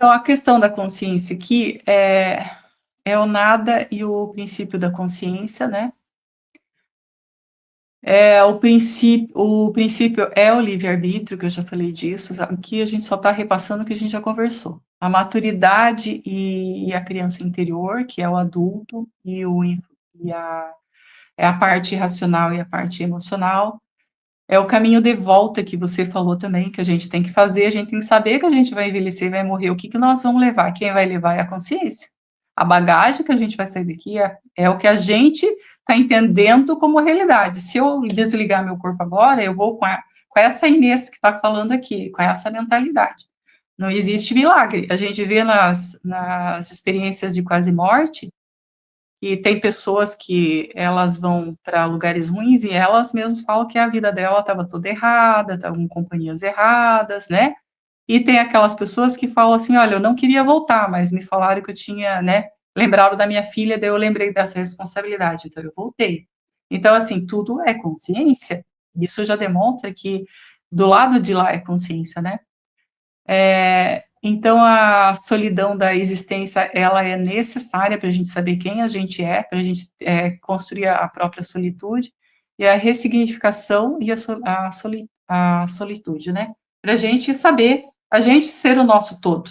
Então, a questão da consciência aqui é o nada e o princípio da consciência, né? O princípio é o livre-arbítrio, que eu já falei disso. Aqui a gente só está repassando o que a gente já conversou. A maturidade e a criança interior, que é o adulto, é a parte racional e a parte emocional. É o caminho de volta que você falou também, que a gente tem que fazer, a gente tem que saber que a gente vai envelhecer e vai morrer. O que que nós vamos levar? Quem vai levar é a consciência. A bagagem que a gente vai sair daqui é o que a gente está entendendo como realidade. Se eu desligar meu corpo agora, eu vou com essa Inês que está falando aqui, com essa mentalidade. Não existe milagre. A gente vê nas experiências de quase morte, e tem pessoas que elas vão para lugares ruins e elas mesmas falam que a vida dela estava toda errada, estavam com companhias erradas, né? E tem aquelas pessoas que falam assim, olha, eu não queria voltar, mas me falaram que eu tinha, né? Lembraram da minha filha, daí eu lembrei dessa responsabilidade, então eu voltei. Então, assim, tudo é consciência. Isso já demonstra que do lado de lá é consciência, né? Então, a solidão da existência, ela é necessária para a gente saber quem a gente é, para a gente construir a própria solitude, e a ressignificação e a solitude, né? Para a gente saber, a gente ser o nosso todo.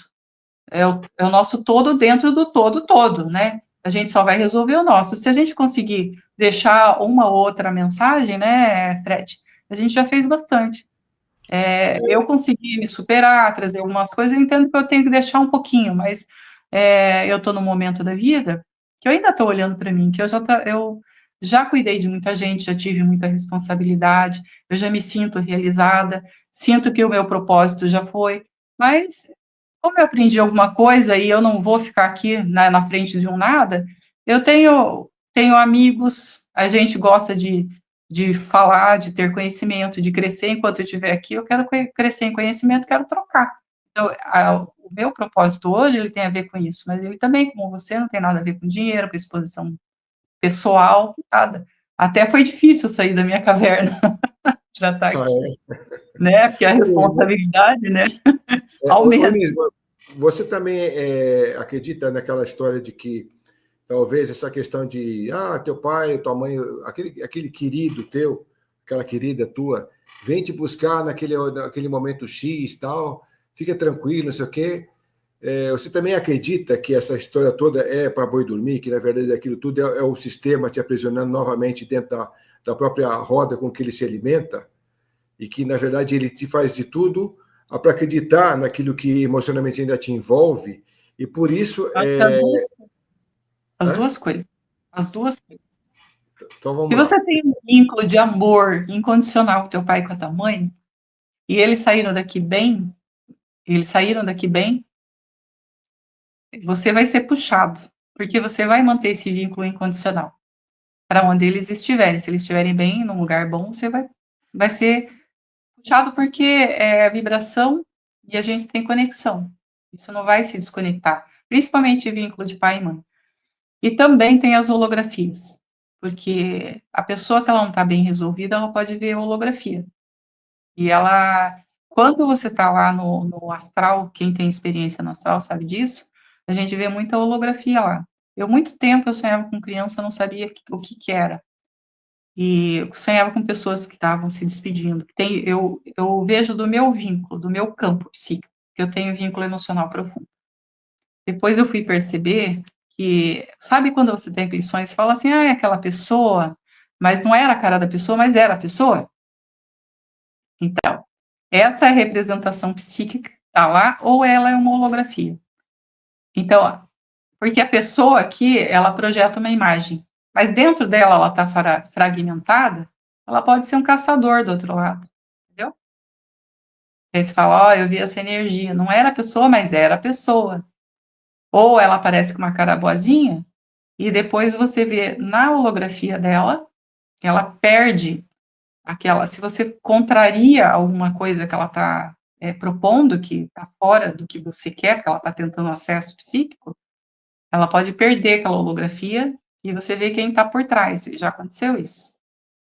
É o nosso todo dentro do todo todo, né? A gente só vai resolver o nosso. Se a gente conseguir deixar uma ou outra mensagem, né, Fred, a gente já fez bastante. Eu consegui me superar, trazer algumas coisas, eu entendo que eu tenho que deixar um pouquinho, mas eu estou num momento da vida que eu ainda estou olhando para mim, que eu já cuidei de muita gente, já tive muita responsabilidade, eu já me sinto realizada, sinto que o meu propósito já foi, mas como eu aprendi alguma coisa e eu não vou ficar aqui na frente de um nada, eu tenho amigos, a gente gosta de falar, de ter conhecimento, de crescer enquanto eu estiver aqui, eu quero crescer em conhecimento, quero trocar. Então, o meu propósito hoje, ele tem a ver com isso, mas ele também, como você, não tem nada a ver com dinheiro, com exposição pessoal, nada. Até foi difícil sair da minha caverna, já tá Ah, aqui, é. né, porque a responsabilidade, né, aumenta. Inês, você também acredita naquela história de que talvez essa questão de teu pai, tua mãe, aquele querido teu, aquela querida tua, vem te buscar naquele momento X tal, fica tranquilo, não sei o quê. Você também acredita que essa história toda é para boi dormir, que na verdade aquilo tudo é o sistema te aprisionando novamente dentro da própria roda com que ele se alimenta? E que na verdade ele te faz de tudo para acreditar naquilo que emocionalmente ainda te envolve, e por isso Acho que as Hã? duas coisas, as duas coisas. Então Se vamos lá. você tem um vínculo de amor incondicional com teu pai e com a tua mãe, e eles saíram daqui bem, você vai ser puxado, porque você vai manter esse vínculo incondicional para onde eles estiverem. Se eles estiverem bem, num lugar bom, você vai ser puxado porque é vibração e a gente tem conexão. Isso não vai se desconectar, principalmente vínculo de pai e mãe. E também tem as holografias, porque a pessoa que ela não está bem resolvida, ela pode ver holografia. E quando você está lá no astral, quem tem experiência no astral sabe disso, a gente vê muita holografia lá. Muito tempo eu sonhava com criança, não sabia o que que era. E eu sonhava com pessoas que estavam se despedindo. Eu vejo do meu vínculo, do meu campo psíquico, que eu tenho vínculo emocional profundo. Depois eu fui perceber que, sabe quando você tem aqueles sonhos, você fala assim, é aquela pessoa, mas não era a cara da pessoa, mas era a pessoa? Então, essa é a representação psíquica que está lá, ou ela é uma holografia. Então, porque a pessoa aqui, ela projeta uma imagem, mas dentro dela ela está fragmentada, ela pode ser um caçador do outro lado, entendeu? Aí você fala, eu vi essa energia, não era a pessoa, mas era a pessoa. Ou ela aparece com uma cara boazinha, e depois você vê na holografia dela, ela perde se você contraria alguma coisa que ela está propondo, que está fora do que você quer, que ela está tentando acesso psíquico, ela pode perder aquela holografia e você vê quem está por trás. Já aconteceu isso.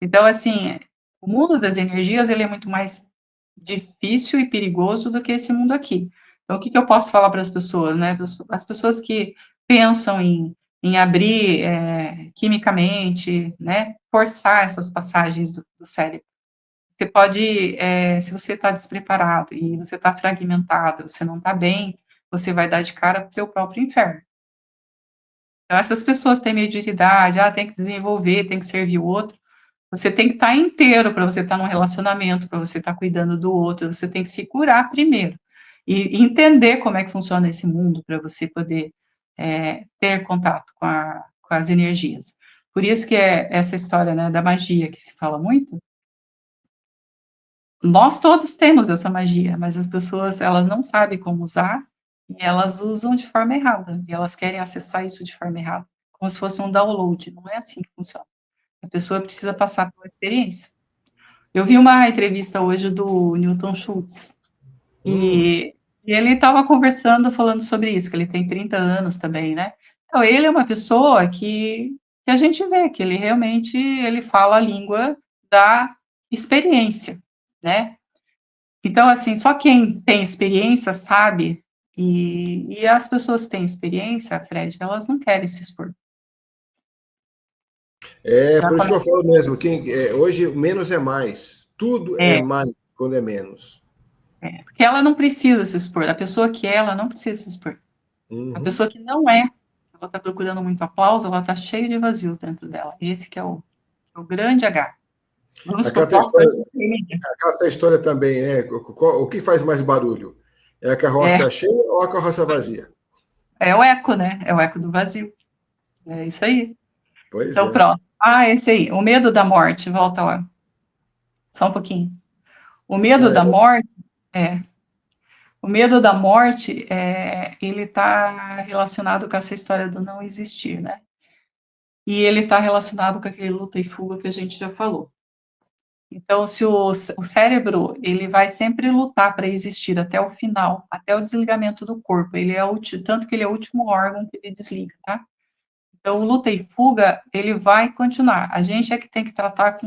Então, assim, o mundo das energias ele é muito mais difícil e perigoso do que esse mundo aqui. Então, o que eu posso falar para as pessoas, né? As pessoas que pensam em abrir quimicamente, né? Forçar essas passagens do cérebro. Você pode, se você está despreparado e você está fragmentado, você não está bem, você vai dar de cara para o seu próprio inferno. Então, essas pessoas têm mediunidade, tem que desenvolver, tem que servir o outro. Você tem que estar inteiro para você estar num relacionamento, para você estar cuidando do outro, você tem que se curar primeiro. E entender como é que funciona esse mundo para você poder ter contato com as energias. Por isso que é essa história, né, da magia que se fala muito. Nós todos temos essa magia, mas as pessoas, elas não sabem como usar e elas usam de forma errada. E elas querem acessar isso de forma errada, como se fosse um download. Não é assim que funciona. A pessoa precisa passar por uma experiência. Eu vi uma entrevista hoje do Newton Schultz, e ele estava conversando, falando sobre isso, que ele tem 30 anos também, né? Então, ele é uma pessoa que a gente vê que ele realmente ele fala a língua da experiência, né? Então, assim, só quem tem experiência sabe, e as pessoas que têm experiência, Fred, elas não querem se expor. Já Por isso que eu começa. falo mesmo, hoje menos é mais. Tudo é É, mais quando é menos. porque ela não precisa se expor. A pessoa que é, ela não precisa se expor. A Uhum. pessoa que não é, ela está procurando muito aplauso, ela está cheia de vazios dentro dela. Esse que é o grande H. Vamos para o Aquela tua próximo. história, aquela tua história também, né? O que faz mais barulho? É a É, carroça cheia ou a carroça vazia? é o eco, né? É o eco do vazio. É isso aí. Pois Então, é. próximo. Esse aí. O medo da morte. Volta lá. Só um pouquinho. O medo É, da morte é. O medo da morte, ele está relacionado com essa história do não existir, né? E ele está relacionado com aquele luta e fuga que a gente já falou. Então, se o cérebro, ele vai sempre lutar para existir até o final, até o desligamento do corpo. Ele é tanto que ele é o último órgão que ele desliga, tá? Então, o luta e fuga, ele vai continuar. A gente é que tem que tratar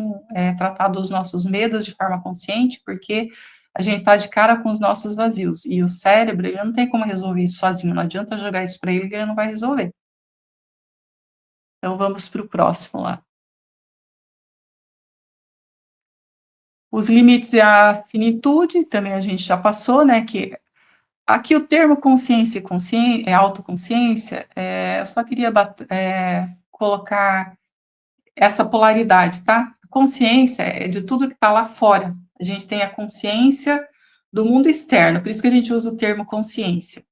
dos nossos medos de forma consciente, porque a gente está de cara com os nossos vazios. E o cérebro, ele não tem como resolver isso sozinho. Não adianta jogar isso para ele, que ele não vai resolver. Então, vamos para o próximo lá. Os limites e a finitude, também a gente já passou, né? Que aqui o termo consciência e autoconsciência, eu só queria colocar essa polaridade, tá? Consciência é de tudo que está lá fora. A gente tem a consciência do mundo externo, por isso que a gente usa o termo consciência.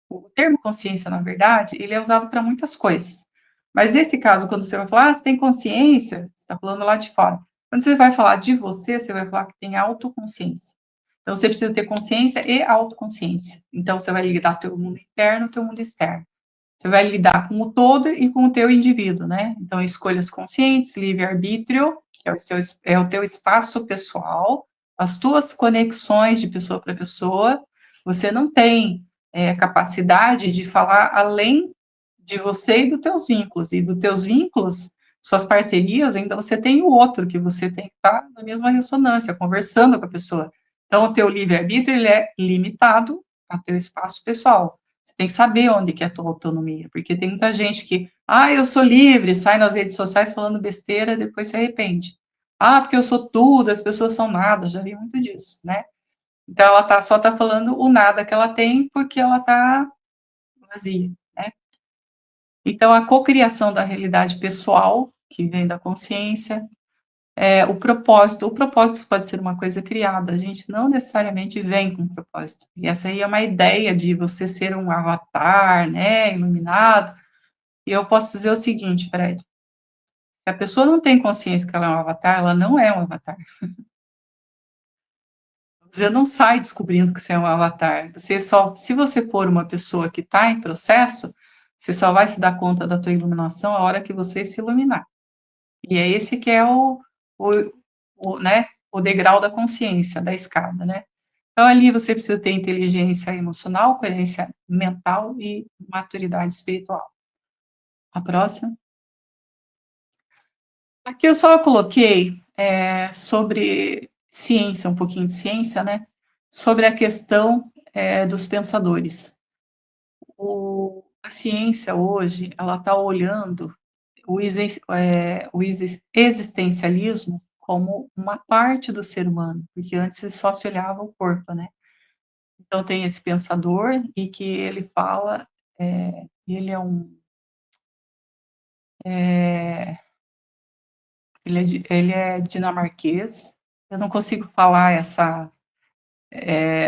O termo consciência, na verdade, ele é usado para muitas coisas. Mas nesse caso, quando você vai falar, você tem consciência, você está falando lá de fora. Quando você vai falar de você vai falar que tem autoconsciência. Então, você precisa ter consciência e autoconsciência. Então, você vai lidar com o teu mundo interno e o teu mundo externo. Você vai lidar com o todo e com o teu indivíduo, né? Então, escolhas conscientes, livre-arbítrio, que é o teu espaço pessoal, as tuas conexões de pessoa para pessoa. Você não tem capacidade de falar além de você e dos teus vínculos. E dos teus vínculos, suas parcerias, ainda você tem o outro, que você tem que estar na mesma ressonância, conversando com a pessoa. Então, o teu livre-arbítrio, ele é limitado ao teu espaço pessoal. Você tem que saber onde que é a tua autonomia, porque tem muita gente que, eu sou livre, sai nas redes sociais falando besteira, depois se arrepende. Porque eu sou tudo, as pessoas são nada, já vi muito disso, né? Então, ela só está falando o nada que ela tem, porque ela está vazia, né? Então, a cocriação da realidade pessoal, que vem da consciência, o propósito pode ser uma coisa criada, a gente não necessariamente vem com um propósito. E essa aí é uma ideia de você ser um avatar, né, iluminado. E eu posso dizer o seguinte, Fred, se a pessoa não tem consciência que ela é um avatar, ela não é um avatar. Você não sai descobrindo que você é um avatar. Se você for uma pessoa que está em processo, você só vai se dar conta da tua iluminação a hora que você se iluminar. E é esse que é né, o degrau da consciência, da escada, né? Então, ali você precisa ter inteligência emocional, coerência mental e maturidade espiritual. A próxima. Aqui eu só coloquei sobre ciência, um pouquinho de ciência, né? Sobre a questão dos pensadores. A ciência hoje, ela está olhando o existencialismo como uma parte do ser humano, porque antes só se olhava o corpo, né? Então tem esse pensador e que ele fala, ele é um, é, ele é dinamarquês. Eu não consigo falar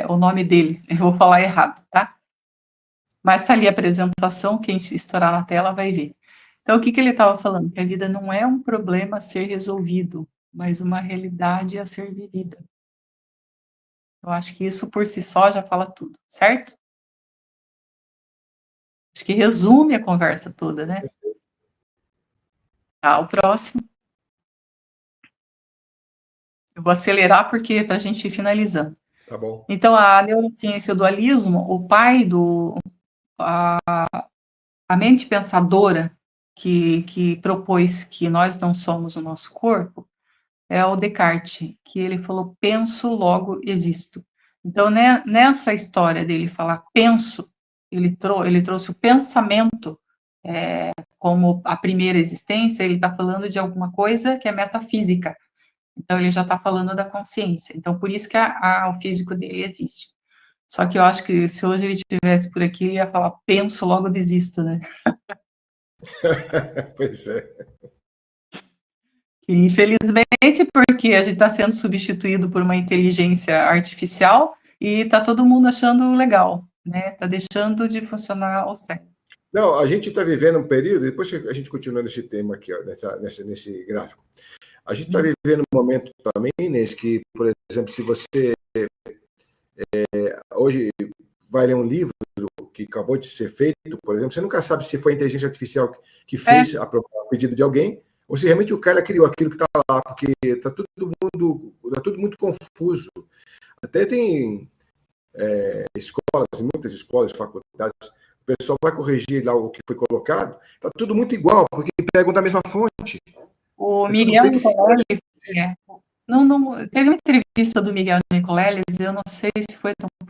o nome dele. Eu vou falar errado, tá? Mas tá ali a apresentação, quem estourar na tela vai ver. Então, o que ele estava falando? Que a vida não é um problema a ser resolvido, mas uma realidade a ser vivida. Eu acho que isso por si só já fala tudo, certo? Acho que resume a conversa toda, né? Tá, o próximo. Eu vou acelerar porque para a gente ir finalizando. Tá bom. Então, a neurociência e o dualismo, o pai a mente pensadora que propôs que nós não somos o nosso corpo, é o Descartes, que ele falou, penso, logo existo. Então, né, nessa história dele falar penso, ele trouxe o pensamento como a primeira existência, ele está falando de alguma coisa que é metafísica. Então, ele já está falando da consciência. Então, por isso que o físico dele existe. Só que eu acho que se hoje ele estivesse por aqui, ele ia falar, penso, logo desisto, né? Pois é. E, infelizmente, porque a gente está sendo substituído por uma inteligência artificial e está todo mundo achando legal, né? Está deixando de funcionar o cérebro. Não, a gente está vivendo um período, depois que a gente continua nesse tema aqui, ó, nesse gráfico, a gente está vivendo um momento também, Inês, que, por exemplo, se você hoje vai ler um livro que acabou de ser feito, por exemplo, você nunca sabe se foi a inteligência artificial que fez a pedido de alguém, ou se realmente o cara criou aquilo que está lá, porque está tudo muito confuso. Até tem escolas, muitas escolas, faculdades, o pessoal vai corrigir lá o que foi colocado, está tudo muito igual, porque pegam da mesma fonte. O Miguel Nicoleles, teve uma entrevista do Miguel Nicoleles, eu não sei se foi um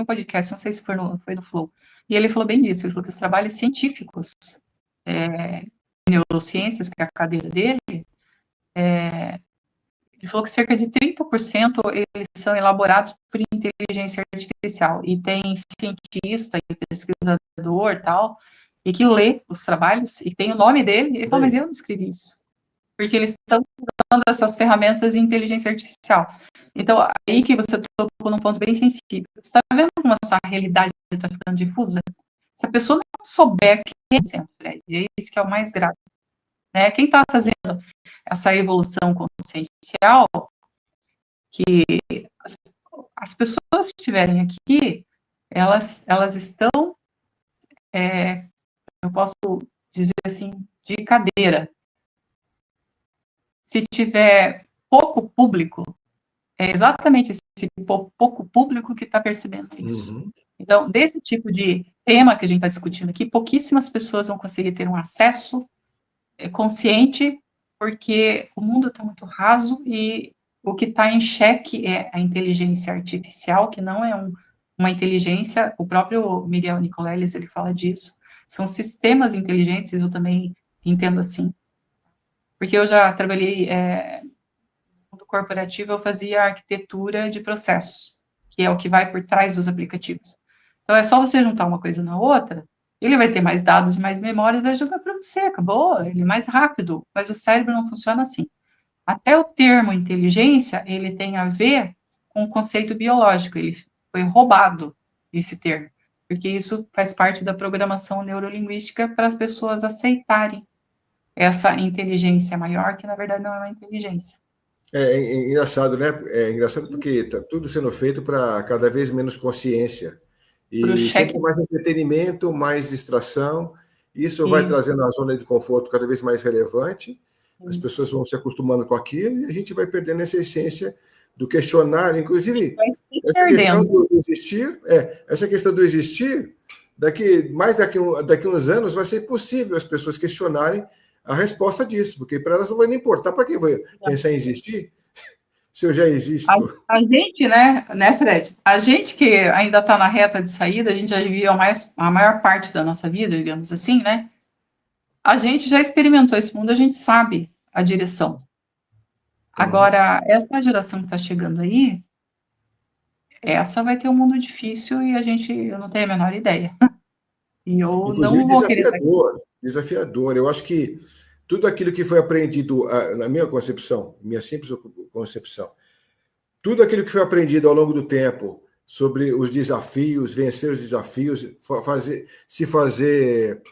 podcast, não sei se foi no Flow, e ele falou bem disso, ele falou que os trabalhos científicos, neurociências, que é a cadeira dele, ele falou que cerca de 30% eles são elaborados por inteligência artificial, e tem cientista e pesquisador tal, e que lê os trabalhos, e tem o nome dele, e ele falou, mas eu não escrevi isso. Porque eles estão usando essas ferramentas de inteligência artificial. Então, aí que você tocou num ponto bem sensível. Você está vendo como essa realidade está ficando difusa? Se a pessoa não souber quem é o Fred, é isso que é o mais grave. Né? Quem está fazendo essa evolução consciencial, que as pessoas que estiverem aqui, elas estão, eu posso dizer assim, de cadeira. Se tiver pouco público, é exatamente esse pouco público que está percebendo isso. Uhum. Então, desse tipo de tema que a gente está discutindo aqui, pouquíssimas pessoas vão conseguir ter um acesso consciente, porque o mundo está muito raso e o que está em xeque é a inteligência artificial, que não é uma inteligência, o próprio Miguel Nicoleles, ele fala disso, são sistemas inteligentes, eu também entendo assim, porque eu já trabalhei no mundo corporativo, eu fazia arquitetura de processos, que é o que vai por trás dos aplicativos. Então, é só você juntar uma coisa na outra, ele vai ter mais dados e mais memória e vai jogar para você, acabou, ele é mais rápido, mas o cérebro não funciona assim. Até o termo inteligência, ele tem a ver com o conceito biológico, ele foi roubado, esse termo, porque isso faz parte da programação neurolinguística para as pessoas aceitarem essa inteligência maior, que na verdade não é uma inteligência. É engraçado, né? É engraçado porque está tudo sendo feito para cada vez menos consciência. E sempre mais entretenimento, mais distração. Isso vai trazendo a zona de conforto cada vez mais relevante. As pessoas vão se acostumando com aquilo e a gente vai perdendo essa essência do questionar. Inclusive, essa questão do existir, essa questão do existir, daqui uns anos vai ser possível as pessoas questionarem a resposta disso, porque para elas não vai nem importar para quem vai pensar em existir, se eu já existo. A gente, né, Fred? A gente que ainda está na reta de saída, a gente já viveu a maior parte da nossa vida, digamos assim, né? A gente já experimentou esse mundo, a gente sabe a direção. Uhum. Agora, essa geração que está chegando aí, essa vai ter um mundo difícil e eu não tenho a menor ideia. E eu Inclusive não vou querer estar aqui. desafiador, desafiador. Eu acho que tudo aquilo que foi aprendido, na minha concepção, minha simples concepção, tudo aquilo que foi aprendido ao longo do tempo sobre os desafios, vencer os desafios, se fazer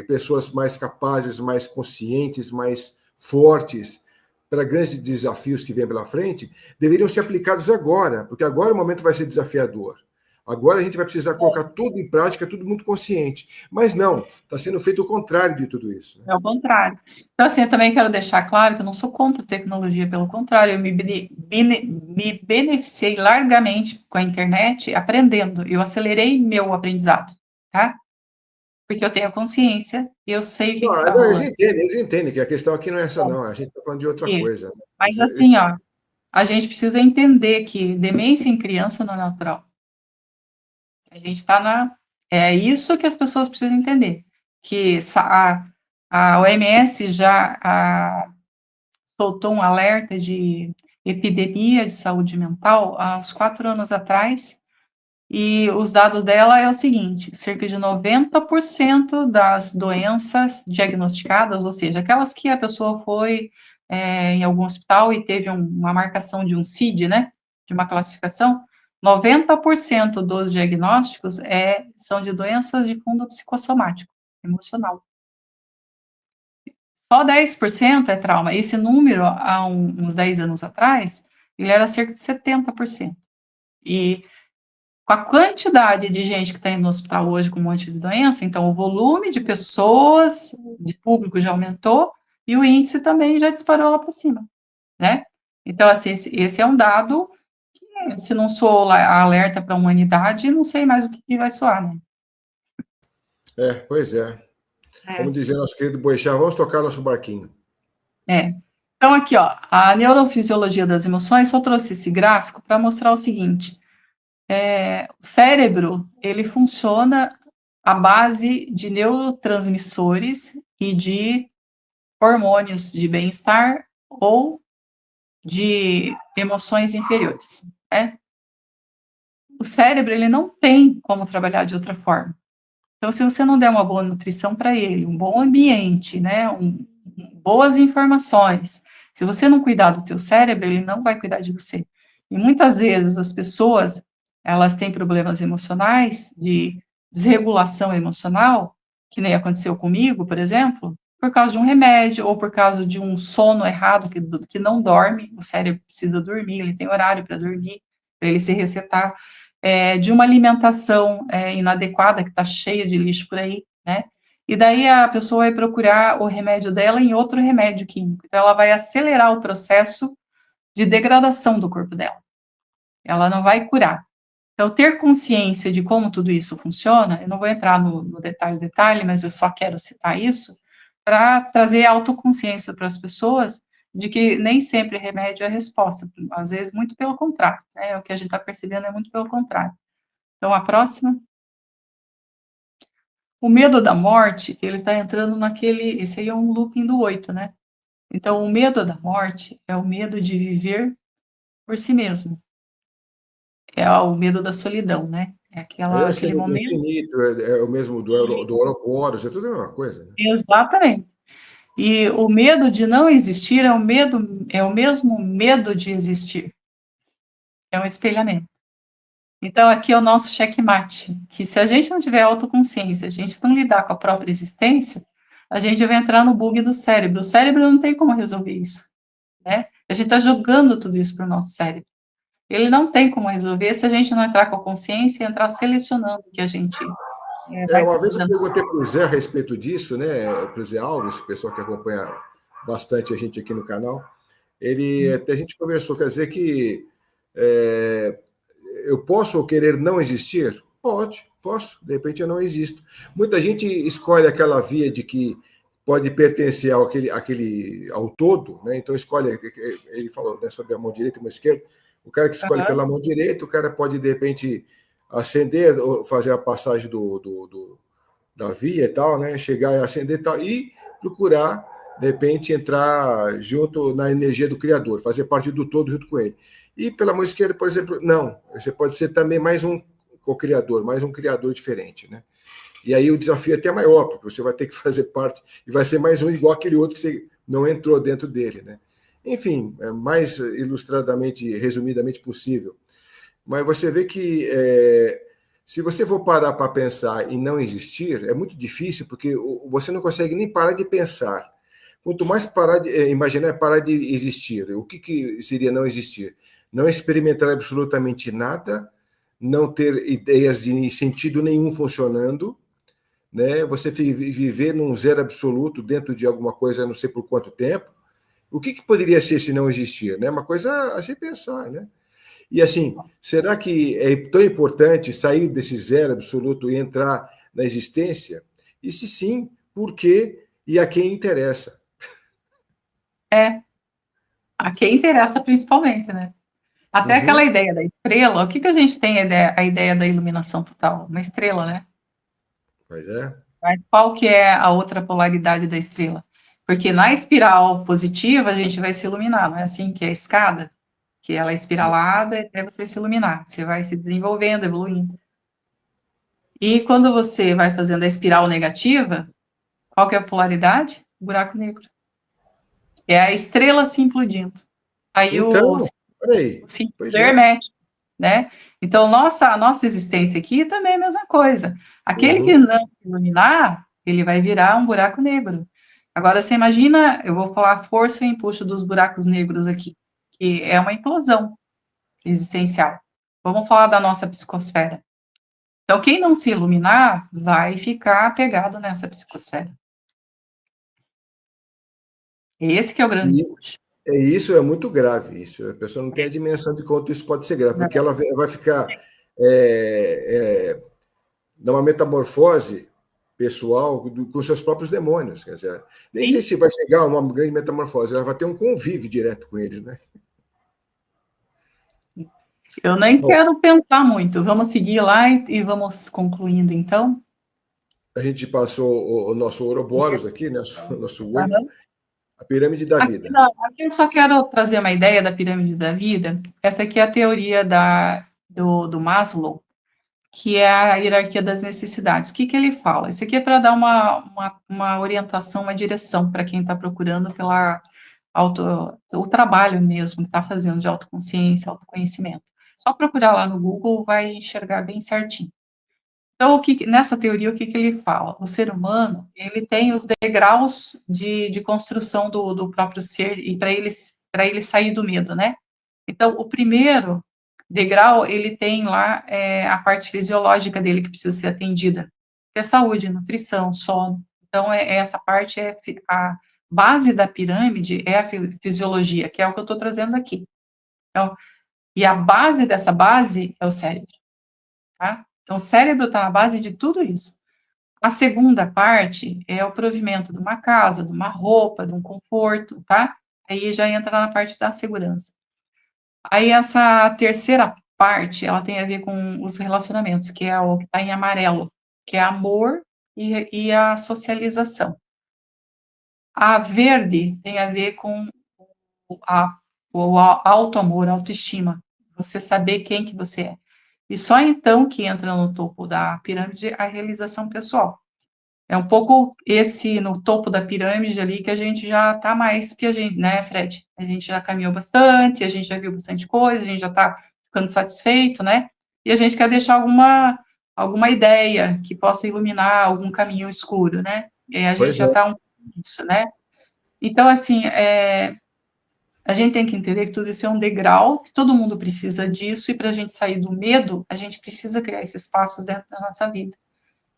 pessoas mais capazes, mais conscientes, mais fortes para grandes desafios que vêm pela frente, deveriam ser aplicados agora, porque agora o momento vai ser desafiador. Agora a gente vai precisar colocar tudo em prática, tudo muito consciente. Mas não, está sendo feito o contrário de tudo isso. É o contrário. Então, assim, eu também quero deixar claro que eu não sou contra a tecnologia, pelo contrário, eu me beneficiei largamente com a internet aprendendo. Eu acelerei meu aprendizado, tá? Porque eu tenho a consciência, eu sei o que Não, está não, rolando. eles entendem que a questão aqui não é essa, não. A gente está falando de outra Isso. coisa. Mas, assim, ó, a gente precisa entender que demência em criança não é natural. A gente está na. É isso que as pessoas precisam entender. Que a OMS já soltou um alerta de epidemia de saúde mental há uns 4 anos atrás, e os dados dela é o seguinte: cerca de 90% das doenças diagnosticadas, ou seja, aquelas que a pessoa foi em algum hospital e teve uma marcação de um CID, né, de uma classificação, 90% dos diagnósticos são de doenças de fundo psicossomático, emocional. Só 10% é trauma. Esse número, há uns 10 anos atrás, ele era cerca de 70%. E com a quantidade de gente que está indo no hospital hoje com um monte de doença, então o volume de pessoas, de público já aumentou, e o índice também já disparou lá para cima, né? Então, assim, esse é um dado que, se não sou alerta para a humanidade, não sei mais o que vai soar, né? Pois é. É. Como dizia nosso querido Boechat, vamos tocar nosso barquinho. É. Então, aqui, ó, a neurofisiologia das emoções só trouxe esse gráfico para mostrar o seguinte: o cérebro, ele funciona à base de neurotransmissores e de hormônios de bem-estar ou de emoções inferiores, né? O cérebro, ele não tem como trabalhar de outra forma. Então, se você não der uma boa nutrição para ele, um bom ambiente, né, boas informações, se você não cuidar do teu cérebro, ele não vai cuidar de você. E muitas vezes as pessoas, elas têm problemas emocionais, de desregulação emocional, que nem aconteceu comigo, por exemplo, por causa de um remédio ou por causa de um sono errado, que não dorme, o cérebro precisa dormir, ele tem horário para dormir, para ele se resetar, de uma alimentação inadequada, que está cheia de lixo por aí, né? E daí a pessoa vai procurar o remédio dela em outro remédio químico. Então, ela vai acelerar o processo de degradação do corpo dela. Ela não vai curar. Então, ter consciência de como tudo isso funciona, eu não vou entrar no detalhe, mas eu só quero citar isso, para trazer autoconsciência para as pessoas de que nem sempre remédio é a resposta, às vezes muito pelo contrário, né? O que a gente está percebendo é muito pelo contrário. Então, a próxima. O medo da morte, ele está entrando naquele. Esse aí é um looping do 8, né? Então, o medo da morte é o medo de viver por si mesmo. É o medo da solidão, né? É Esse é aquele do momento. infinito, é o mesmo do Ouroboros, é tudo a mesma coisa. Né? Exatamente. E o medo de não existir é o mesmo medo de existir. É um espelhamento. Então, aqui é o nosso checkmate, que se a gente não tiver autoconsciência, a gente não lidar com a própria existência, a gente vai entrar no bug do cérebro. O cérebro não tem como resolver isso, né? A gente está jogando tudo isso para o nosso cérebro. Ele não tem como resolver se a gente não entrar com a consciência e entrar selecionando o que a gente vai Uma vez eu dando. perguntei para o Zé a respeito disso, né? Para o Zé Alves, pessoal que acompanha bastante a gente aqui no canal. Até a gente conversou, quer dizer que eu posso querer não existir? Posso, de repente eu não existo. Muita gente escolhe aquela via de que pode pertencer ao todo, né? Então escolhe, ele falou, né, sobre a mão direita e a mão esquerda, o cara que escolhe pela mão direita, o cara pode, de repente, acender, ou fazer a passagem da via e tal, né? Chegar e acender e tal, e procurar, de repente, entrar junto na energia do Criador, fazer parte do todo junto com ele. E pela mão esquerda, por exemplo, não. Você pode ser também mais um co-criador, mais um criador diferente, né? E aí o desafio é até maior, porque você vai ter que fazer parte, e vai ser mais um igual aquele outro que você não entrou dentro dele, né? Enfim, é mais ilustradamente, resumidamente possível. Mas você vê que se você for parar para pensar e não existir, é muito difícil, porque você não consegue nem parar de pensar. Quanto mais parar de imaginar, é parar de existir. O que seria não existir? Não experimentar absolutamente nada, não ter ideias de sentido nenhum funcionando, né? Você viver num zero absoluto dentro de alguma coisa, não sei por quanto tempo. O que poderia ser se não existir? Né? Uma coisa a se pensar, né? E assim, será que é tão importante sair desse zero absoluto e entrar na existência? E se sim, por quê e a quem interessa? A quem interessa principalmente, né? Até aquela ideia da estrela, o que a gente tem a ideia da iluminação total? Uma estrela, né? Pois é. Mas qual que é a outra polaridade da estrela? Porque na espiral positiva a gente vai se iluminar, não é assim que é a escada? Que ela é espiralada até você se iluminar, você vai se desenvolvendo, evoluindo. E quando você vai fazendo a espiral negativa, qual que é a polaridade? Buraco negro. É a estrela se implodindo. Aí o Então, peraí. círculo Pois é. hermético, né? Então, a nossa existência aqui também é a mesma coisa. Aquele que não se iluminar, ele vai virar um buraco negro. Agora, você imagina, eu vou falar força e empuxo dos buracos negros aqui, que é uma implosão existencial. Vamos falar da nossa psicosfera. Então, quem não se iluminar vai ficar pegado nessa psicosfera. Esse que é o grande empuxo. Isso é muito grave. Isso. A pessoa não tem a dimensão de quanto isso pode ser grave, porque ela vai ficar numa metamorfose pessoal com seus próprios demônios. Quer dizer, nem sei se vai chegar a uma grande metamorfose, ela vai ter um convívio direto com eles, né? Eu nem quero pensar muito. Vamos seguir lá e vamos concluindo, então. A gente passou o nosso Ouroboros aqui, né? O nosso Oi, a pirâmide da vida. Aqui eu só quero trazer uma ideia da pirâmide da vida. Essa aqui é a teoria do Maslow, que é a hierarquia das necessidades. O que ele fala? Isso aqui é para dar uma orientação, uma direção para quem está procurando o trabalho mesmo que está fazendo de autoconsciência, autoconhecimento. Só procurar lá no Google vai enxergar bem certinho. Então, nessa teoria, o que ele fala? O ser humano, ele tem os degraus de construção do próprio ser e para ele sair do medo, né? Então, o primeiro degrau, ele tem lá a parte fisiológica dele que precisa ser atendida, que é saúde, nutrição, sono. Então, essa parte a base da pirâmide é a fisiologia, que é o que eu estou trazendo aqui. Então, e a base dessa base é o cérebro, tá? Então, o cérebro está na base de tudo isso. A segunda parte é o provimento de uma casa, de uma roupa, de um conforto, tá? Aí já entra na parte da segurança. Aí essa terceira parte, ela tem a ver com os relacionamentos, que é o que está em amarelo, que é amor e a socialização. A verde tem a ver com o auto-amor, autoestima, você saber quem que você é. E só então que entra no topo da pirâmide a realização pessoal. É um pouco no topo da pirâmide ali que a gente já está mais que a gente, né, Fred? A gente já caminhou bastante, a gente já viu bastante coisa, a gente já está ficando satisfeito, né? E a gente quer deixar alguma ideia que possa iluminar algum caminho escuro, né? A gente já está nisso, né? Então, assim, a gente tem que entender que tudo isso é um degrau, que todo mundo precisa disso, e para a gente sair do medo, a gente precisa criar esse espaço dentro da nossa vida,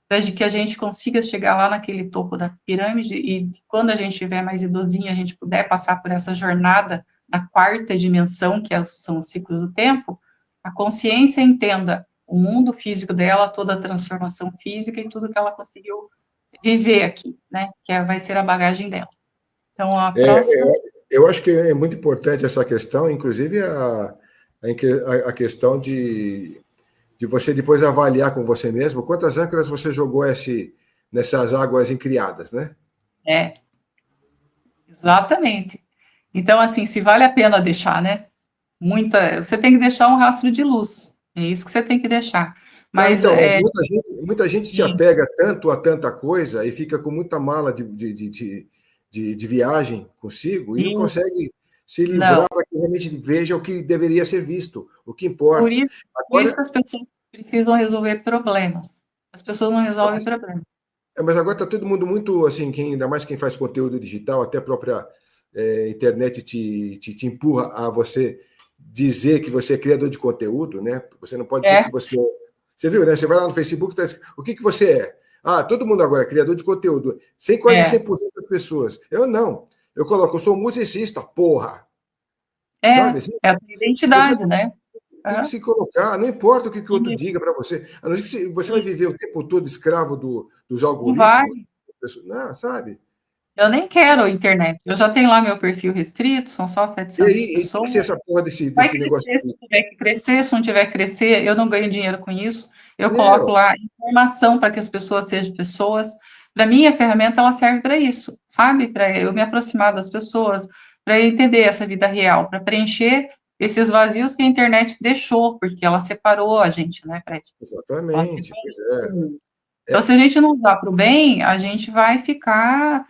para que a gente consiga chegar lá naquele topo da pirâmide, e quando a gente estiver mais idosinho, a gente puder passar por essa jornada na quarta dimensão, que são os ciclos do tempo, a consciência entenda o mundo físico dela, toda a transformação física e tudo que ela conseguiu viver aqui, né? Vai ser a bagagem dela. Então, a É, próxima. eu acho que é muito importante essa questão, inclusive a questão de você depois avaliar com você mesmo quantas âncoras você jogou nessas águas incriadas, né? É, exatamente. Então, assim, se vale a pena deixar, né? Você tem que deixar um rastro de luz. É isso que você tem que deixar. Não, Mas então, mas muita gente se sim, apega tanto a tanta coisa e fica com muita mala de viagem consigo e não sim, consegue se livrar não. para que realmente veja o que deveria ser visto, o que Por importa. isso, por isso Agora, que as pessoas precisam resolver problemas. As pessoas não resolvem problemas. mas agora está todo mundo muito assim, ainda mais quem faz conteúdo digital, até a própria internet te empurra a você dizer que você é criador de conteúdo, né? Você não pode dizer É, que você. Você viu, né? Você vai lá no Facebook, tá, o que você é? Ah, todo mundo agora é criador de conteúdo. Quase é, 100% das pessoas. Eu não. Eu coloco, eu sou musicista, porra. é, Sabe? Assim, é a tua as pessoas identidade, né? têm que Aham. se colocar, não importa o que o outro E, diga para você. A não ser que você vai e viver o tempo todo escravo dos não vai. algoritmos. Não, sabe? Eu nem quero internet. Eu já tenho lá meu perfil restrito, são só E 700 aí, tem que ser pessoas. essa porra Vai desse negócio crescer se de. tiver que crescer, se não tiver que crescer, eu não ganho dinheiro com isso. Eu coloco Meu, lá informação para que as pessoas sejam pessoas. Para mim, a ferramenta ela serve para isso, sabe? Para eu me aproximar das pessoas, para entender essa vida real, para preencher esses vazios que a internet deixou, porque ela separou a gente, né, Fred? Ela exatamente, separou. pois é. Então, se a gente não usar para o bem, a gente vai ficar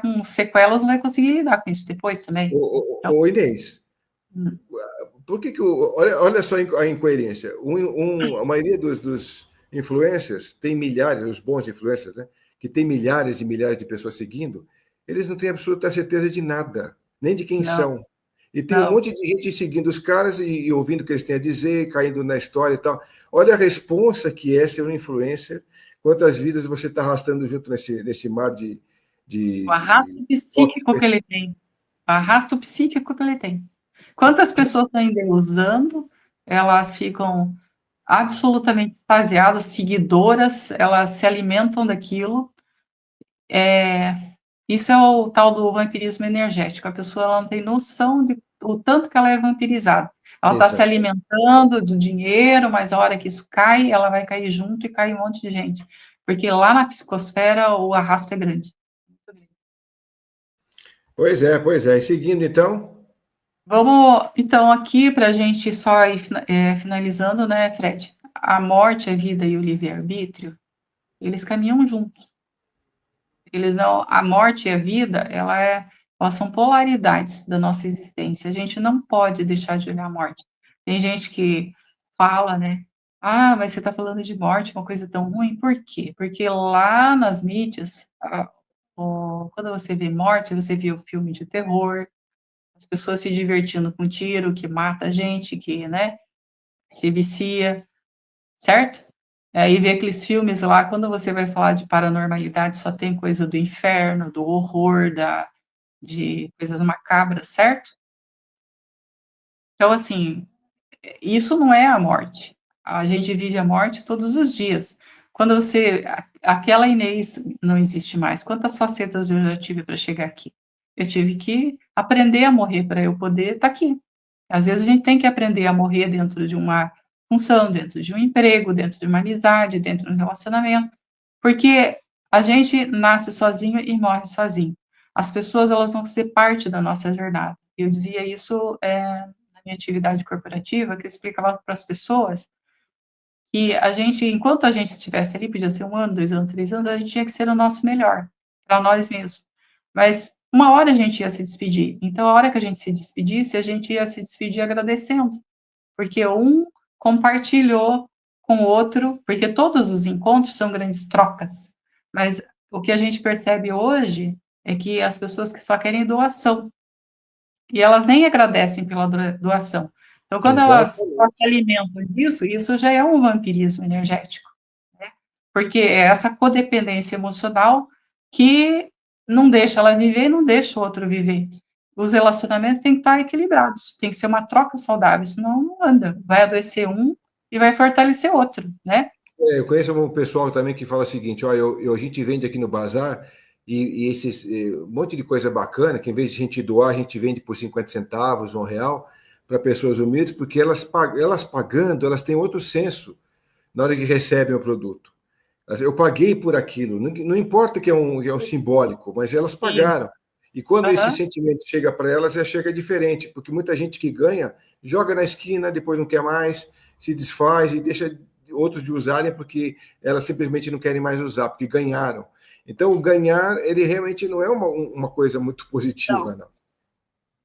com sequelas, não vai conseguir lidar com isso depois também. Então, Inês, hum, por que olha só a incoerência. A maioria dos influencers tem milhares, os bons influencers, né? Que tem milhares e milhares de pessoas seguindo, eles não têm absoluta certeza de nada, nem de quem não, são. E tem um não. monte de gente seguindo os caras e ouvindo o que eles têm a dizer, caindo na história e tal. Olha a responsa que é ser um influencer, quantas vidas você está arrastando junto nesse mar O de arrasto psíquico que ele tem. O arrasto psíquico que ele tem. Quantas pessoas estão endeusando, elas ficam absolutamente extasiadas, seguidoras, elas se alimentam daquilo. Isso é o tal do vampirismo energético. A pessoa ela não tem noção de o tanto que ela é vampirizada. Ela está se Exato. alimentando do dinheiro, mas a hora que isso cai, ela vai cair junto e cai um monte de gente. Porque lá na psicosfera o arrasto é grande. Pois é. E seguindo, então, Vamos, então, aqui para a gente só ir finalizando, né, Fred? A morte, a vida e o livre-arbítrio, eles caminham juntos. Eles não, a morte e a vida, elas são polaridades da nossa existência. A gente não pode deixar de olhar a morte. Tem gente que fala, né? Ah, mas você está falando de morte, uma coisa tão ruim. Por quê? Porque lá nas mídias, quando você vê morte, você vê o filme de terror, as pessoas se divertindo com tiro, que mata a gente, que, né, se vicia, certo? Aí vê aqueles filmes lá, quando você vai falar de paranormalidade, só tem coisa do inferno, do horror, de coisas macabras, certo? Então, assim, isso não é a morte. A gente vive a morte todos os dias. Quando aquela Inês não existe mais, quantas facetas eu já tive para chegar aqui? Eu tive que aprender a morrer para eu poder estar aqui. Às vezes a gente tem que aprender a morrer dentro de uma função, dentro de um emprego, dentro de uma amizade, dentro de um relacionamento, porque a gente nasce sozinho e morre sozinho. As pessoas elas vão ser parte da nossa jornada. Eu dizia isso na minha atividade corporativa, que eu explicava para as pessoas que a gente, enquanto a gente estivesse ali, podia ser 1 ano, 2 anos, 3 anos, a gente tinha que ser o nosso melhor, para nós mesmos. Mas uma hora a gente ia se despedir. Então, a hora que a gente se despedisse, a gente ia se despedir agradecendo, porque um compartilhou com o outro, porque todos os encontros são grandes trocas. Mas o que a gente percebe hoje é que as pessoas que só querem doação, e elas nem agradecem pela doação. Então, quando elas só se exatamente. alimentam disso, isso já é um vampirismo energético, né? Porque é essa codependência emocional que não deixa ela viver e não deixa o outro viver. Os relacionamentos têm que estar equilibrados, tem que ser uma troca saudável, senão não anda. Vai adoecer um e vai fortalecer outro, né? Eu conheço um pessoal também que fala o seguinte: olha, a gente vende aqui no bazar e esses um monte de coisa bacana, que em vez de a gente doar, a gente vende por 50 centavos, R$ 1 para pessoas humildes, porque elas pagando, elas têm outro senso na hora que recebem o produto. Eu paguei por aquilo, não importa que é um simbólico, mas elas Sim. pagaram. E quando esse Aham. sentimento chega para elas, já chega diferente, porque muita gente que ganha, joga na esquina, depois não quer mais, se desfaz e deixa outros de usarem porque elas simplesmente não querem mais usar, porque ganharam. Então, o ganhar, ele realmente não é uma coisa muito Não, positiva, não.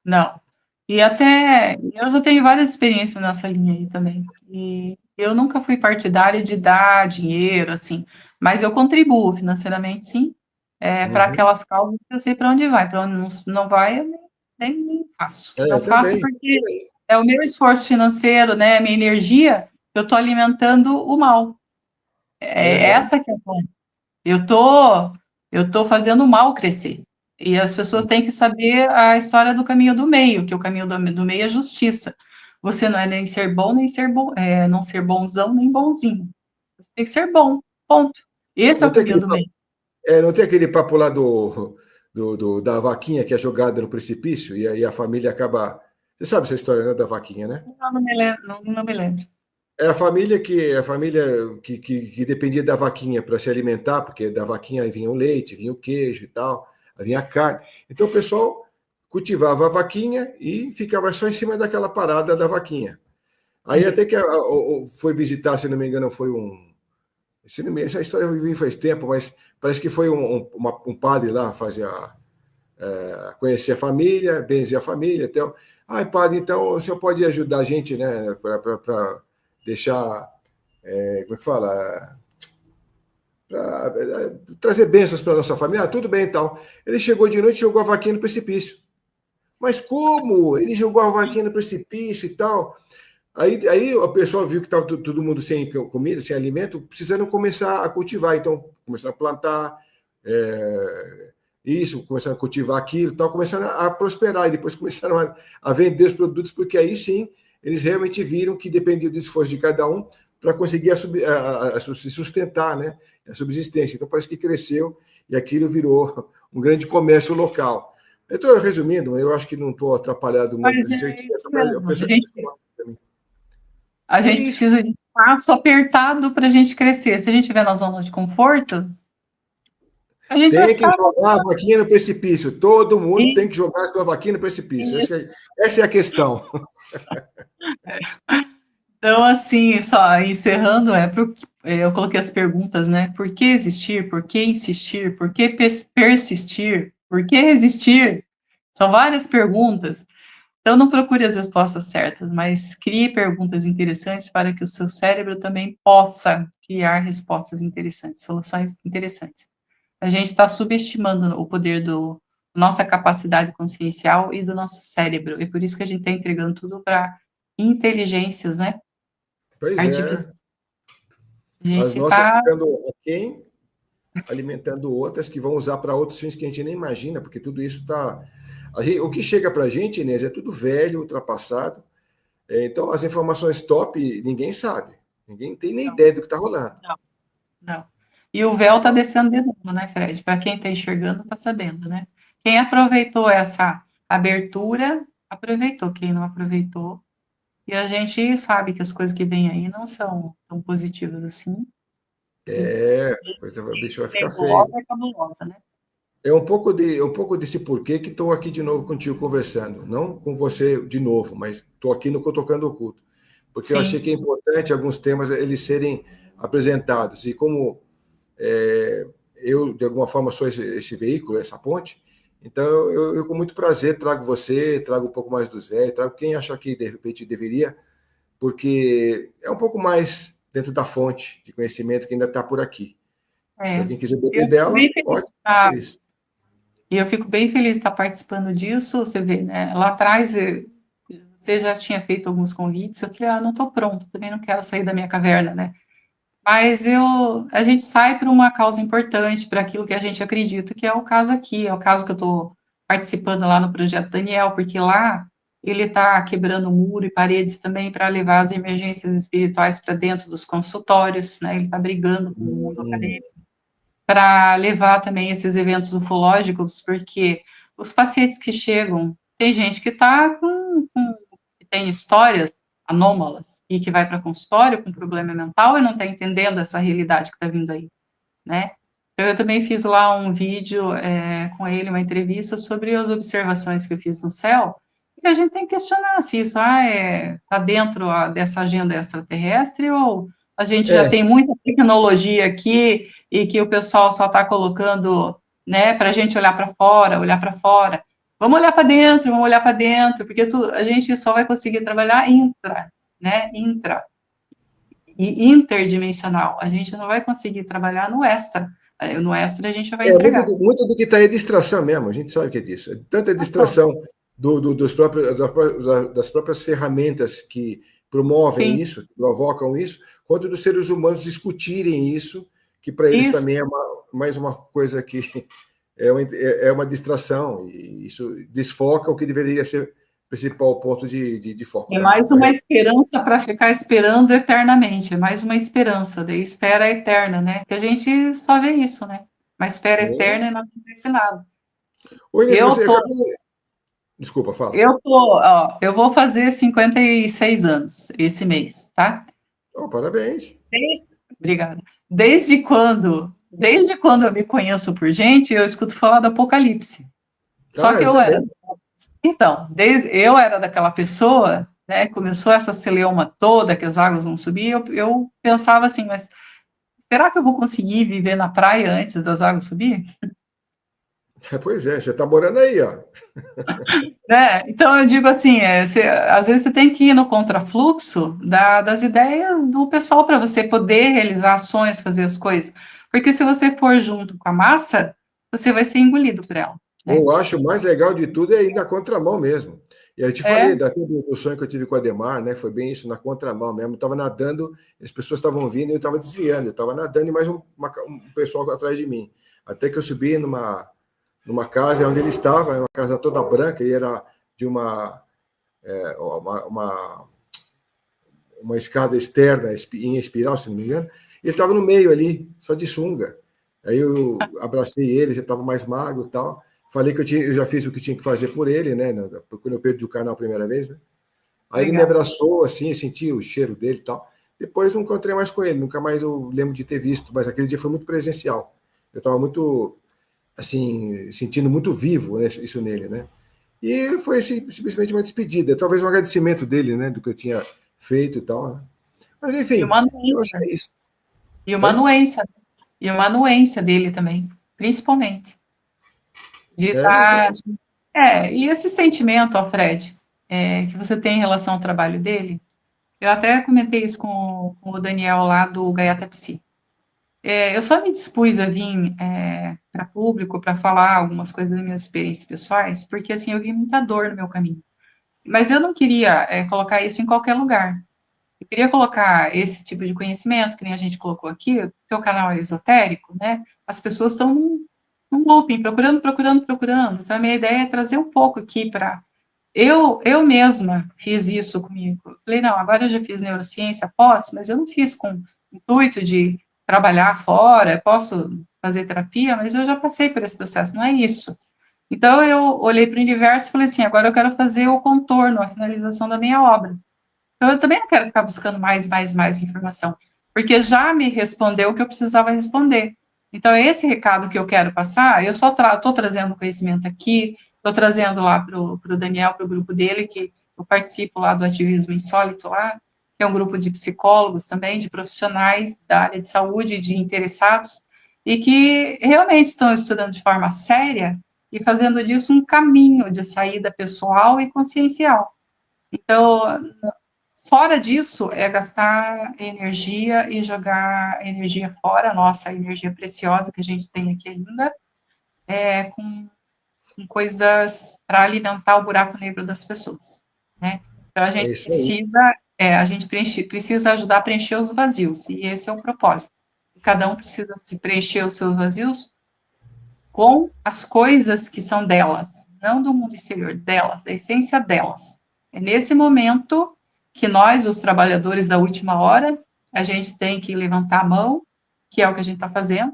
não. E até eu já tenho várias experiências nessa linha aí também. E eu nunca fui partidária de dar dinheiro, assim, mas eu contribuo financeiramente, sim, para Uhum. aquelas causas que eu sei para onde vai. Para onde não vai, eu nem faço. Não É, faço também. porque é o meu esforço financeiro, né, a minha energia, eu estou alimentando o mal. É Exato. essa que é a questão. Eu tô fazendo o mal crescer. E as pessoas têm que saber a história do caminho do meio, que o caminho do meio é justiça. Você não é nem ser bom, nem ser bom, não ser bonzão, nem bonzinho. Você tem que ser bom, ponto. Esse é Não o tem caminho aquele, do meio. não tem aquele papo lá da vaquinha que é jogada no precipício e aí a família acaba. Você sabe essa história, né, da vaquinha, né? Não me lembro, não me lembro. É a família que dependia da vaquinha para se alimentar, porque da vaquinha aí vinha o leite, vinha o queijo e tal, aí vinha a carne. Então o pessoal cultivava a vaquinha e ficava só em cima daquela parada da vaquinha. Aí Uhum. até que foi visitar, se não me engano, foi um. Essa história eu vivi faz tempo, mas parece que foi um padre lá fazer conhecer a família, benzer a família. Então, ai, padre, então o senhor pode ajudar a gente, né, para deixar, como é que fala? Para trazer bênçãos para nossa família. Ah, tudo bem e tal. Ele chegou de noite e jogou a vaquinha no precipício. Mas como? Ele jogou a vaquinha no precipício e tal. Aí a pessoa viu que estava todo mundo sem comida, sem alimento, precisando começar a cultivar. Então, começaram a plantar isso, começaram a cultivar aquilo, tal, começaram a prosperar. E depois começaram a vender os produtos, porque aí sim eles realmente viram que dependia do esforço de cada um para conseguir se sustentar, né? A subsistência. Então parece que cresceu e aquilo virou um grande comércio local. Eu estou resumindo, eu acho que não estou atrapalhado Mas muito. é isso Eu mesmo. penso A é gente isso. precisa de espaço apertado para a gente crescer. Se a gente estiver na zona de conforto, a gente vai Tem que ficar. jogar a vaquinha no precipício. Todo mundo tem que jogar a sua vaquinha no precipício. Essa é a questão. Então, assim, só encerrando, eu coloquei as perguntas, né? Por que existir? Por que insistir? Por que persistir? Por que resistir? São várias perguntas. Então, não procure as respostas certas, mas crie perguntas interessantes para que o seu cérebro também possa criar respostas interessantes, soluções interessantes. A gente está subestimando o poder do nossa capacidade consciencial e do nosso cérebro, e por isso que a gente está entregando tudo para inteligências, né? Pois é. Artificiais. A As gente nossas está. ficando aquém, alimentando outras que vão usar para outros fins que a gente nem imagina, porque tudo isso está. O que chega para a gente, Inês, é tudo velho, ultrapassado. Então, as informações top, ninguém sabe. Ninguém tem nem Não, ideia do que está rolando. não, não. E o véu está Então, descendo de novo, né, Fred? Para quem está enxergando, está sabendo, né? Quem aproveitou essa abertura, aproveitou. Quem não aproveitou, e a gente sabe que as coisas que vêm aí não são tão positivas assim. E o bicho vai ficar feio. nebulosa é cabulosa, né? Um pouco desse porquê que estou aqui de novo contigo conversando. Não com você de novo, mas estou aqui no Tocando Oculto. Porque eu achei Sim, que é importante alguns temas eles serem apresentados. E como eu, de alguma forma, sou esse veículo, essa ponte, então eu, com muito prazer, trago você, trago um pouco mais do Zé, trago quem achar que, de repente, deveria, porque é um pouco mais dentro da fonte de conhecimento que ainda está por aqui. Se é. alguém quiser Eu beber fico dela, bem feliz de ótimo, estar, feliz. e eu fico bem feliz de estar participando disso. Você vê, né? Lá atrás, você já tinha feito alguns convites. Eu falei, não estou pronto, também não quero sair da minha caverna, né? Mas a gente sai para uma causa importante, para aquilo que a gente acredita, que é o caso aqui, é o caso que eu estou participando lá no Projeto Daniel, porque lá ele está quebrando muro e paredes também para levar as emergências espirituais para dentro dos consultórios, né? Ele está brigando com o mundo acadêmico para levar também esses eventos ufológicos, porque os pacientes que chegam, tem gente que está que tem histórias anômalas e que vai para consultório com problema mental e não está entendendo essa realidade que está vindo aí, né? Eu também fiz lá um vídeo com ele, uma entrevista sobre as observações que eu fiz no céu, e a gente tem que questionar se isso está dentro dessa agenda extraterrestre ou a gente já tem muita tecnologia aqui e que o pessoal só está colocando, né, para a gente olhar para fora, olhar para fora. Vamos olhar para dentro, vamos olhar para dentro, porque a gente só vai conseguir trabalhar intra, né, intra e interdimensional. A gente não vai conseguir trabalhar no extra. No extra a gente vai entregar. Muito do que está aí é distração mesmo, a gente sabe que é disso. Tanta distração das próprias ferramentas que promovem Sim. isso, que provocam isso, quanto dos seres humanos discutirem isso, que para eles também é mais uma coisa que é uma distração, e isso desfoca o que deveria ser o principal ponto de foco. É mais uma esperança para ficar esperando eternamente, é mais uma esperança, daí espera eterna, né? Que a gente só vê isso, né? Uma espera eterna e não acontece nada. Oi, Inês, Desculpa, fala. Eu vou fazer 56 anos esse mês, tá? Oh, parabéns. Obrigada. Desde quando eu me conheço por gente, eu escuto falar do Apocalipse. Só que eu era. Então, eu era daquela pessoa, né? Começou essa celeuma toda, que as águas não subiam, eu pensava assim, mas será que eu vou conseguir viver na praia antes das águas subirem? Pois é, você está morando aí, ó. Então eu digo assim, às vezes você tem que ir no contrafluxo das ideias do pessoal para você poder realizar ações, fazer as coisas. Porque se você for junto com a massa, você vai ser engolido por ela. Né? Eu acho mais legal de tudo é ir na contramão mesmo. E aí eu te falei do sonho que eu tive com o Ademar, né? Foi bem isso, na contramão mesmo. Eu estava nadando, as pessoas estavam vindo e eu estava desviando. Eu estava nadando e mais um pessoal atrás de mim. Até que eu subi numa casa onde ele estava, uma casa toda branca, e era de uma escada externa em espiral, se não me engano. E ele estava no meio ali, só de sunga. Aí eu abracei ele, já estava mais magro e tal. Falei que eu já fiz o que tinha que fazer por ele, né? Quando eu perdi o canal a primeira vez, né? Aí ele me abraçou, assim, eu senti o cheiro dele e tal. Depois não encontrei mais com ele, nunca mais eu lembro de ter visto, mas aquele dia foi muito presencial. Eu estava muito, assim, sentindo muito vivo, né, isso nele, né? E foi simplesmente uma despedida, talvez um agradecimento dele, né, do que eu tinha feito e tal. Né? Mas enfim, eu acho que é isso. E uma anuência. E uma anuência dele também, principalmente. De estar. E esse sentimento, Alfred, que você tem em relação ao trabalho dele, eu até comentei isso com o Daniel lá do Gaiata Psi. Eu só me dispus a vir para público para falar algumas coisas das minhas experiências pessoais, porque assim eu vi muita dor no meu caminho. Mas eu não queria colocar isso em qualquer lugar. Eu queria colocar esse tipo de conhecimento, que nem a gente colocou aqui, o teu canal é esotérico, né? As pessoas estão num looping, procurando. Então, a minha ideia é trazer um pouco aqui para... Eu mesma fiz isso comigo. Falei, não, agora eu já fiz neurociência, posso, mas eu não fiz com intuito de trabalhar fora, posso fazer terapia, mas eu já passei por esse processo, não é isso. Então, eu olhei para o universo e falei assim, agora eu quero fazer o contorno, a finalização da minha obra. Então, eu também não quero ficar buscando mais informação, porque já me respondeu o que eu precisava responder. Então, é esse recado que eu quero passar, eu só estou trazendo conhecimento aqui, estou trazendo lá para o Daniel, para o grupo dele, que eu participo lá do Ativismo Insólito, lá, que é um grupo de psicólogos também, de profissionais da área de saúde, de interessados, e que realmente estão estudando de forma séria e fazendo disso um caminho de saída pessoal e consciencial. Então, fora disso, é gastar energia e jogar energia fora, a nossa energia preciosa que a gente tem aqui ainda, com coisas para alimentar o buraco negro das pessoas, né? Então, a gente precisa ajudar a preencher os vazios, e esse é o propósito. Cada um precisa se preencher os seus vazios com as coisas que são delas, não do mundo exterior, delas, da essência delas. É nesse momento que nós, os trabalhadores da última hora, a gente tem que levantar a mão, que é o que a gente está fazendo,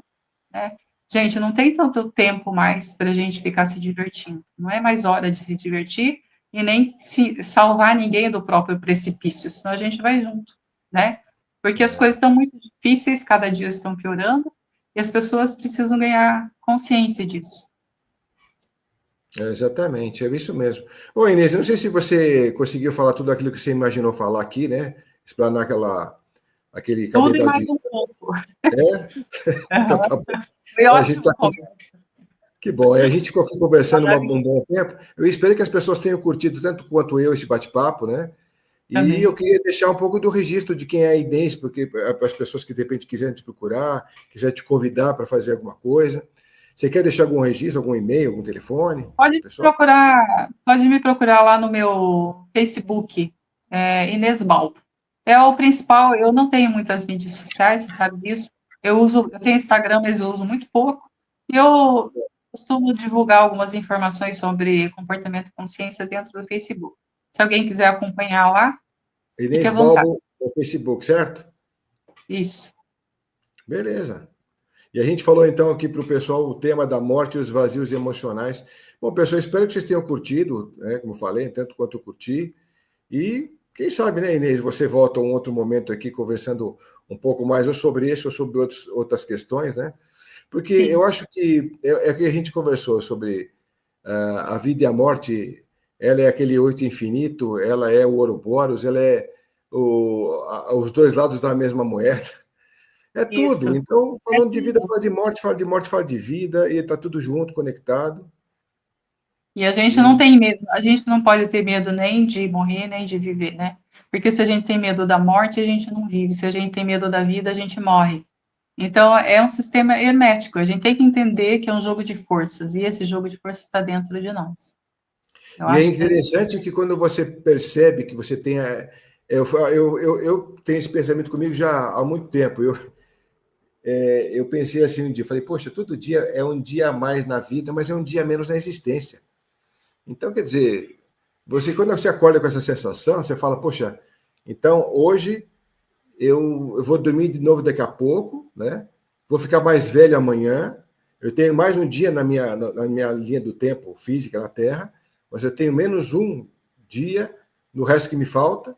né? Gente, não tem tanto tempo mais para a gente ficar se divertindo. Não é mais hora de se divertir e nem se salvar ninguém do próprio precipício, senão a gente vai junto, né? Porque as coisas estão muito difíceis, cada dia estão piorando, e as pessoas precisam ganhar consciência disso. Exatamente, é isso mesmo. Ô, Inês, eu não sei se você conseguiu falar tudo aquilo que você imaginou falar aqui, né? Explanar aquele Tudo e cabedal mais de. um pouco. É? Então Uhum. tá bom. Foi A gente ótimo tá. conversa. Que bom. E a gente ficou aqui conversando um bom tempo. Eu espero que as pessoas tenham curtido tanto quanto eu esse bate-papo, né? E eu Também. queria deixar um pouco do registro de quem é a Inês, porque para as pessoas que de repente quiserem te procurar, quiserem te convidar para fazer alguma coisa. Você quer deixar algum registro, algum e-mail, algum telefone, pessoal? Pode me procurar lá no meu Facebook, Inês Balbo. É o principal, eu não tenho muitas mídias sociais, você sabe disso. Eu tenho Instagram, mas eu uso muito pouco. E eu costumo divulgar algumas informações sobre comportamento e consciência dentro do Facebook. Se alguém quiser acompanhar lá, fique Inês à vontade. Balbo no Facebook, certo? Isso. Beleza. E a gente falou então aqui para o pessoal o tema da morte e os vazios emocionais. Bom, pessoal, espero que vocês tenham curtido, né, como falei, tanto quanto eu curti. E quem sabe, né, Inês, você volta um outro momento aqui conversando um pouco mais ou sobre isso ou sobre outras questões, né? Porque eu Sim. acho que é que a gente conversou sobre a vida e a morte, ela é aquele oito infinito, ela é o Ouroboros, ela é os dois lados da mesma moeda. É tudo. Isso. Então, É falando de vida, tudo. fala de morte, fala de morte, fala de vida, e está tudo junto, conectado. E a gente não E, tem medo, a gente não pode ter medo nem de morrer, nem de viver, né? Porque se a gente tem medo da morte, a gente não vive. Se a gente tem medo da vida, a gente morre. Então, é um sistema hermético. A gente tem que entender que é um jogo de forças, e esse jogo de forças está dentro de nós. Eu e é acho que é isso. interessante que quando você percebe que você tem. Eu tenho esse pensamento comigo já há muito tempo. Eu pensei assim um dia, falei, poxa, todo dia é um dia a mais na vida, mas é um dia a menos na existência. Então, quer dizer, quando você acorda com essa sensação, você fala, poxa, então hoje eu vou dormir de novo daqui a pouco, né? Vou ficar mais velho amanhã. Eu tenho mais um dia na minha linha do tempo física na Terra, mas eu tenho menos um dia no resto que me falta.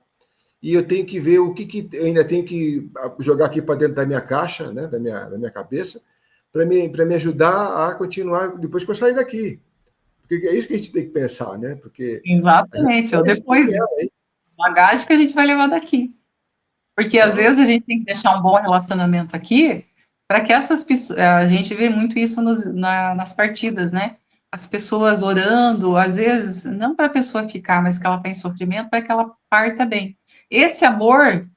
E eu tenho que ver o que eu ainda tenho que jogar aqui para dentro da minha caixa, né? Da minha cabeça, para me ajudar a continuar depois que eu sair daqui. Porque é isso que a gente tem que pensar, né? Porque a gente Exatamente. não Ou vai depois, ela, hein? bagagem que a gente vai levar daqui. Porque às Então, vezes a gente tem que deixar um bom relacionamento aqui para que essas pessoas. A gente vê muito isso nas partidas, né? As pessoas orando, às vezes, não para a pessoa ficar, mas que ela está em sofrimento, para que ela parta bem. Esse amor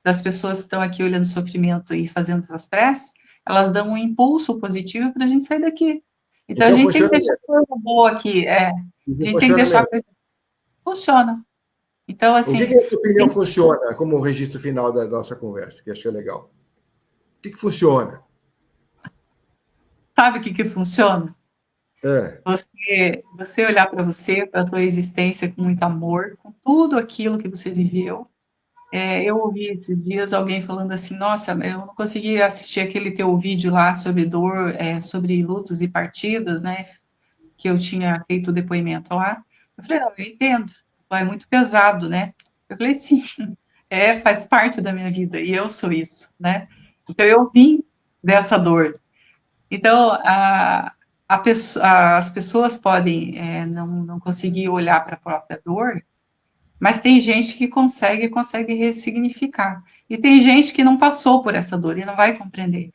das pessoas que estão aqui olhando o sofrimento e fazendo essas preces, elas dão um impulso positivo para a gente sair daqui. Então a então gente tem que funciona deixar mesmo. coisa boa aqui. A gente tem que Funciona deixar mesmo. coisa. Funciona. Então, O que, assim, que, na tua opinião, funciona como registro final da nossa conversa, que achei legal? O que funciona? sabe o que funciona? É, Você olhar para você, para a tua existência com muito amor, com tudo aquilo que você viveu. Eu ouvi esses dias alguém falando assim, nossa, eu não consegui assistir aquele teu vídeo lá sobre dor, sobre lutos e partidas, né, que eu tinha feito o depoimento lá. Eu falei, não, eu entendo, é muito pesado, né? Eu falei, sim, faz parte da minha vida, e eu sou isso, né? Então, eu vim dessa dor, então, as pessoas podem não conseguir olhar para a própria dor, mas tem gente que consegue ressignificar. E tem gente que não passou por essa dor e não vai compreender.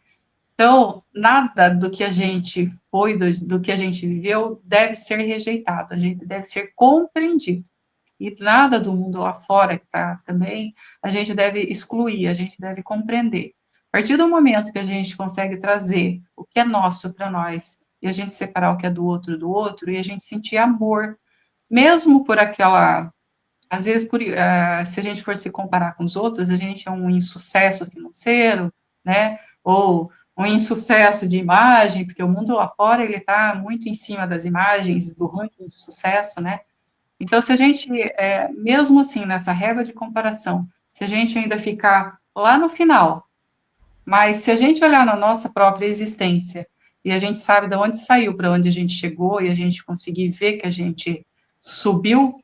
Então, nada do que a gente foi, do que a gente viveu, deve ser rejeitado, a gente deve ser compreendido. E nada do mundo lá fora que está também, a gente deve excluir, a gente deve compreender. A partir do momento que a gente consegue trazer o que é nosso para nós, e a gente separar o que é do outro, e a gente sentir amor, mesmo por aquela. Às vezes, se a gente for se comparar com os outros, a gente é um insucesso financeiro, né? Ou um insucesso de imagem, porque o mundo lá fora ele está muito em cima das imagens, do ranking de sucesso, né? Então, se a gente, mesmo assim, nessa régua de comparação, se a gente ainda ficar lá no final, mas se a gente olhar na nossa própria existência e a gente sabe de onde saiu, para onde a gente chegou, e a gente conseguir ver que a gente subiu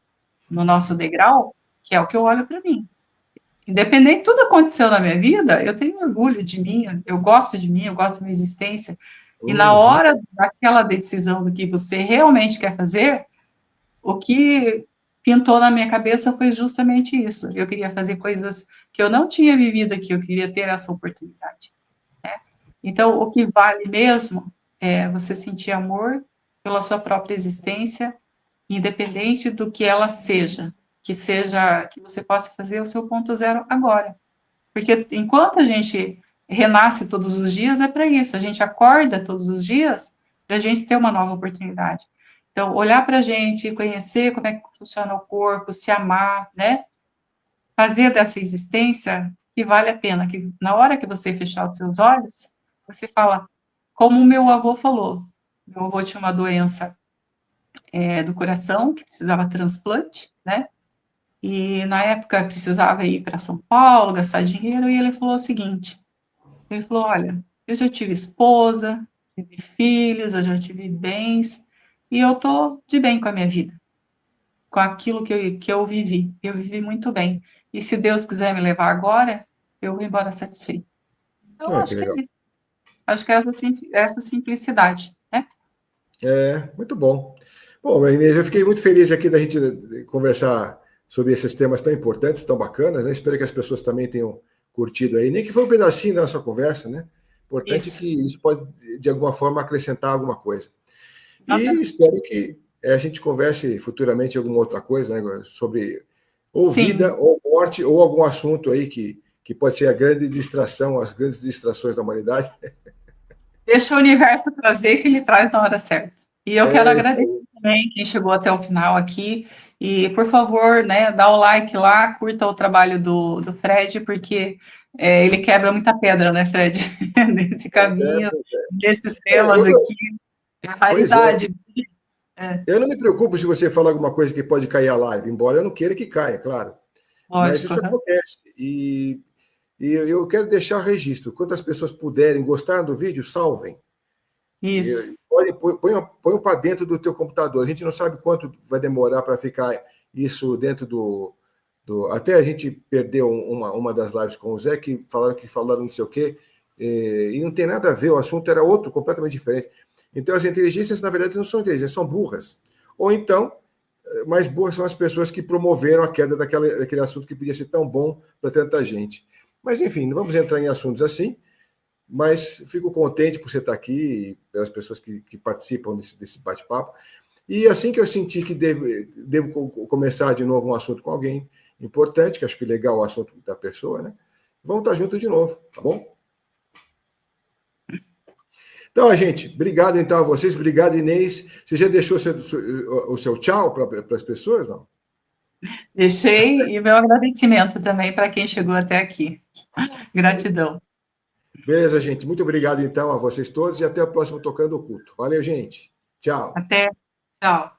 no nosso degrau, que é o que eu olho para mim. Independente de tudo aconteceu na minha vida, eu tenho orgulho de mim, eu gosto de mim, eu gosto da minha existência. E na Uhum. hora daquela decisão do que você realmente quer fazer, o que pintou na minha cabeça foi justamente isso. Eu queria fazer coisas que eu não tinha vivido aqui, eu queria ter essa oportunidade. Então, o que vale mesmo é você sentir amor pela sua própria existência, independente do que ela seja que você possa fazer o seu ponto zero agora. Porque enquanto a gente renasce todos os dias, é para isso, a gente acorda todos os dias para a gente ter uma nova oportunidade. Então, olhar para a gente, conhecer como é que funciona o corpo, se amar, né? Fazer dessa existência que vale a pena, que na hora que você fechar os seus olhos, você fala, como o meu avô falou, meu avô tinha uma doença do coração, que precisava transplante, né? E na época precisava ir para São Paulo, gastar dinheiro, e ele falou o seguinte: ele falou, olha, eu já tive esposa, tive filhos, eu já tive bens, e eu tô de bem com a minha vida, com aquilo que eu vivi. Eu vivi muito bem. E se Deus quiser me levar agora, eu vou embora satisfeito. Então, eu Ah, que acho que legal. é isso. Acho que é essa simplicidade, né? Muito bom. Bom, Inês, eu fiquei muito feliz aqui da gente conversar sobre esses temas tão importantes, tão bacanas, né? Espero que as pessoas também tenham curtido aí, nem que foi um pedacinho da nossa conversa, né? Importante Isso, que isso pode, de alguma forma, acrescentar alguma coisa. E exatamente. espero que a gente converse futuramente alguma outra coisa, né? Sobre ou vida, Sim, ou morte, ou algum assunto aí que pode ser a grande distração, as grandes distrações da humanidade. deixa o universo trazer que ele traz na hora certa. E eu quero Isso agradecer aí. também quem chegou até o final aqui. E, por favor, né, dá o like lá, curta o trabalho do Fred, porque ele quebra muita pedra, né, Fred? Nesse caminho, Pois nesses é. temas aqui. É Pois é. raridade. É, Eu não me preocupo se você falar alguma coisa que pode cair a live, embora eu não queira que caia, claro. Mas lógico. isso Aham. acontece. E eu quero deixar registro. Quantas pessoas puderem gostar do vídeo, salvem. Isso. Põe para dentro do teu computador. A gente não sabe quanto vai demorar para ficar isso dentro Até a gente perdeu uma das lives com o Zé, que falaram não sei o quê, e não tem nada a ver, o assunto era outro, completamente diferente. Então, as inteligências, na verdade, não são inteligências, são burras. Ou então, mais burras são as pessoas que promoveram a queda daquele assunto que podia ser tão bom para tanta gente. Mas, enfim, não vamos entrar em assuntos assim, mas fico contente por você estar aqui, e pelas pessoas que participam desse bate-papo. E assim que eu senti que devo começar de novo um assunto com alguém importante, que acho que é legal o assunto da pessoa, né? Vamos estar juntos de novo, tá bom? Então, gente, obrigado então a vocês, obrigado, Inês. Você já deixou o seu tchau para as pessoas, não? Deixei e meu agradecimento também para quem chegou até aqui. Gratidão. Beleza, gente. Muito obrigado então a vocês todos e até o próximo Tocando o Culto. Valeu, gente. Tchau. Até. Tchau.